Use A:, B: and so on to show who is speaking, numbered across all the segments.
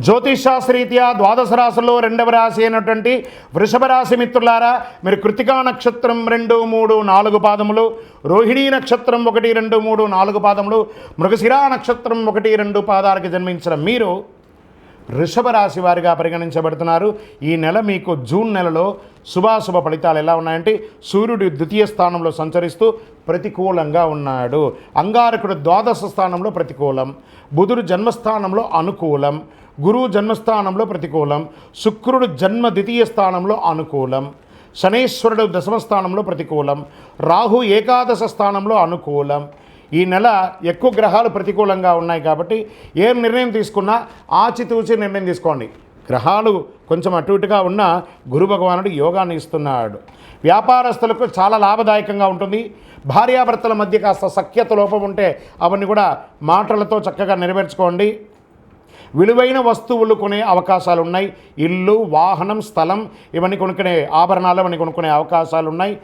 A: జ్యోతిషాస్త్రరీత్యా ద్వాదశ రాశుల్లో రెండవ రాశి అయినటువంటి వృషభ రాశి మిత్రులారా, మీరు కృత్తికా నక్షత్రం 2, 3, 4 పాదములు, రోహిణీ నక్షత్రం 1, 2, 3, 4 పాదములు, మృగశిరా నక్షత్రం 1, 2 పాదాలకు జన్మించిన మీరు వృషభ రాశి వారిగా పరిగణించబడుతున్నారు. ఈ నెల మీకు జూన్ నెలలో శుభాశుభ ఫలితాలు ఎలా ఉన్నాయంటే, సూర్యుడు ద్వితీయ స్థానంలో సంచరిస్తూ ప్రతికూలంగా ఉన్నాడు. అంగారకుడు ద్వాదశ స్థానంలో ప్రతికూలం, బుధుడు జన్మస్థానంలో అనుకూలం, గురువు జన్మస్థానంలో ప్రతికూలం, శుక్రుడు జన్మ ద్వితీయ స్థానంలో అనుకూలం, శనేశ్వరుడు దశమ స్థానంలో ప్రతికూలం, రాహు ఏకాదశ స్థానంలో అనుకూలం. ఈ నెల ఎక్కువ గ్రహాలు ప్రతికూలంగా ఉన్నాయి కాబట్టి ఏ నిర్ణయం తీసుకున్నా ఆచితూచి నిర్ణయం తీసుకోండి. గ్రహాలు కొంచెం అటు ఇటుగా ఉన్న గురు భగవానుడు యోగాన్ని ఇస్తున్నాడు. వ్యాపారస్తులకు చాలా లాభదాయకంగా ఉంటుంది. భార్యాభర్తల మధ్య కాస్త సఖ్యత లోపం ఉంటే అవన్నీ కూడా మాటలతో చక్కగా నెరవేర్చుకోండి. విలువైన వస్తువులు కొనే అవకాశాలు ఉన్నాయి. ఇల్లు, వాహనం, స్థలం ఇవన్నీ కొనుక్కునే ఆభరణాలు ఇవన్నీ కొనుక్కునే అవకాశాలు ఉన్నాయి.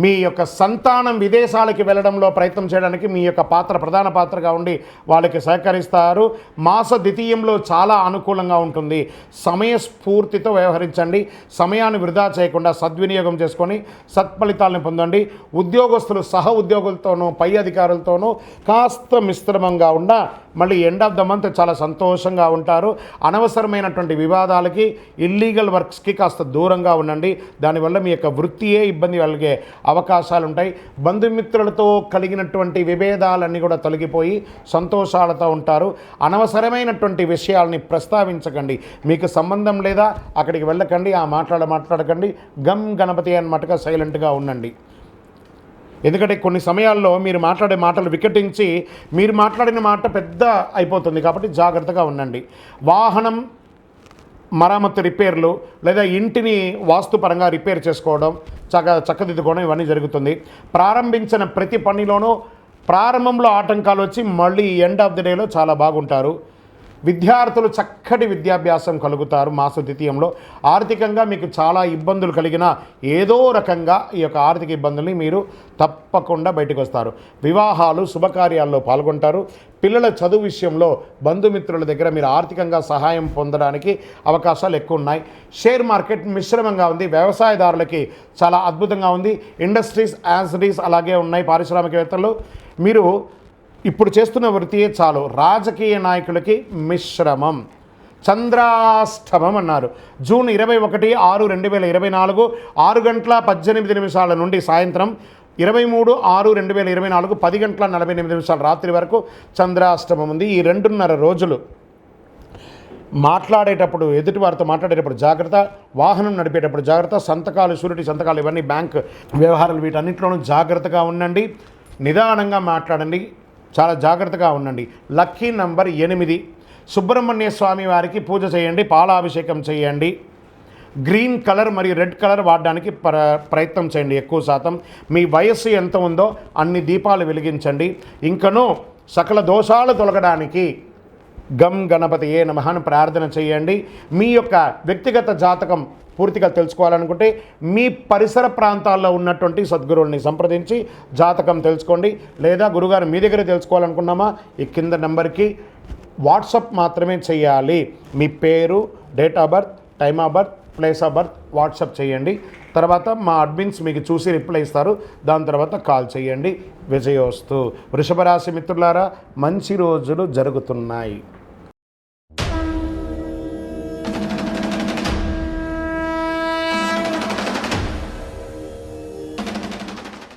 A: మీ యొక్క సంతానం విదేశాలకి వెళ్ళడంలో ప్రయత్నం చేయడానికి మీ యొక్క పాత్ర ప్రధాన పాత్రగా ఉండి వాళ్ళకి సహకరిస్తారు. మాస ద్వితీయంలో చాలా అనుకూలంగా ఉంటుంది. సమయస్ఫూర్తితో వ్యవహరించండి. సమయాన్ని వృధా చేయకుండా సద్వినియోగం చేసుకొని సత్ఫలితాలను పొందండి. ఉద్యోగస్తులు సహ ఉద్యోగులతోనూ పై అధికారులతోనూ కాస్త మిశ్రమంగా ఉన్న మళ్ళీ ఎండ్ ఆఫ్ ద మంత్ చాలా సంతోషంగా ఉంటారు. అనవసరమైనటువంటి వివాదాలకి, ఇల్లీగల్ వర్క్స్కి కాస్త దూరంగా ఉండండి. దానివల్ల మీ యొక్క వృత్తియే ఇబ్బంది కలిగే అవకాశాలు ఉంటాయి. బంధుమిత్రులతో కలిగినటువంటి విభేదాలన్నీ కూడా తొలగిపోయి సంతోషాలతో ఉంటారు. అనవసరమైనటువంటి విషయాల్ని ప్రస్తావించకండి. మీకు సంబంధం లేదా అక్కడికి వెళ్ళకండి. ఆ మాట్లాడకండి. గమ్ గణపతి అన్నమాటగా సైలెంట్గా ఉండండి. ఎందుకంటే కొన్ని సమయాల్లో మీరు మాట్లాడే మాటలు వికటించి మీరు మాట్లాడిన మాట పెద్ద అయిపోతుంది. కాబట్టి జాగ్రత్తగా ఉండండి. వాహనం మరామత్తు రిపేర్లు లేదా ఇంటిని వాస్తుపరంగా రిపేర్ చేసుకోవడం, చక్కదిద్దుకోవడం ఇవన్నీ జరుగుతుంది. ప్రారంభించిన ప్రతి పనిలోనూ ప్రారంభంలో ఆటంకాలు వచ్చి మళ్ళీ ఎండ్ ఆఫ్ ది డేలో చాలా బాగుంటారు. విద్యార్థులు చక్కటి విద్యాభ్యాసం కలుగుతారు. మాస ద్వితీయంలో ఆర్థికంగా మీకు చాలా ఇబ్బందులు కలిగిన ఏదో రకంగా ఈ యొక్క ఆర్థిక ఇబ్బందుల్ని మీరు తప్పకుండా బయటకు వస్తారు. వివాహాలు, శుభకార్యాల్లో పాల్గొంటారు. పిల్లల చదువు విషయంలో బంధుమిత్రుల దగ్గర మీరు ఆర్థికంగా సహాయం పొందడానికి అవకాశాలు ఎక్కువ ఉన్నాయి. షేర్ మార్కెట్ మిశ్రమంగా ఉంది. వ్యవసాయదారులకి చాలా అద్భుతంగా ఉంది. ఇండస్ట్రీస్, యాసిడీస్ అలాగే ఉన్నాయి. పారిశ్రామికవేత్తలు మీరు ఇప్పుడు చేస్తున్న వృత్తియే చాలు. రాజకీయ నాయకులకి మిశ్రమం. చంద్రాష్టమం అన్నారు. జూన్ 21, 6, 2024 6:18 నుండి సాయంత్రం 23, 6, 2024 10:48 రాత్రి వరకు చంద్రాష్టమం ఉంది. ఈ 2.5 రోజులు మాట్లాడేటప్పుడు, ఎదుటివారితో మాట్లాడేటప్పుడు జాగ్రత్త, వాహనం నడిపేటప్పుడు జాగ్రత్త, సంతకాలు, షూరిటీ సంతకాలు ఇవన్నీ బ్యాంక్ వ్యవహారాలు వీటన్నిటిలోనూ జాగ్రత్తగా ఉండండి. నిదానంగా మాట్లాడండి. చాలా జాగ్రత్తగా ఉండండి. Lucky number 8. సుబ్రహ్మణ్య స్వామి వారికి పూజ చేయండి. పాలాభిషేకం చేయండి. గ్రీన్ కలర్ మరియు రెడ్ కలర్ వాడడానికి ప్రయత్నం చేయండి. ఎక్కువ శాతం మీ వయస్సు ఎంత ఉందో అన్ని దీపాలు వెలిగించండి. ఇంకనూ సకల దోషాలు తొలగడానికి గం గణపతియే నమః అని ప్రార్థన చేయండి. మీ యొక్క వ్యక్తిగత జాతకం పూర్తిగా తెలుసుకోవాలనుకుంటే మీ పరిసర ప్రాంతాల్లో ఉన్నటువంటి సద్గురువుల్ని సంప్రదించి జాతకం తెలుసుకోండి. లేదా గురుగారు మీ దగ్గర తెలుసుకోవాలనుకున్నామా, ఈ కింద నెంబర్కి వాట్సాప్ మాత్రమే చేయాలి. మీ పేరు, date of birth, time of birth, place of birth WhatsApp చేయండి. తర్వాత మా అడ్మిన్స్ మీకు చూసి రిప్లై ఇస్తారు. దాని తర్వాత కాల్ చేయండి. విజయోస్తు. వృషభ రాశి మిత్రులారా, మంచి రోజులు జరుగుతున్నాయి.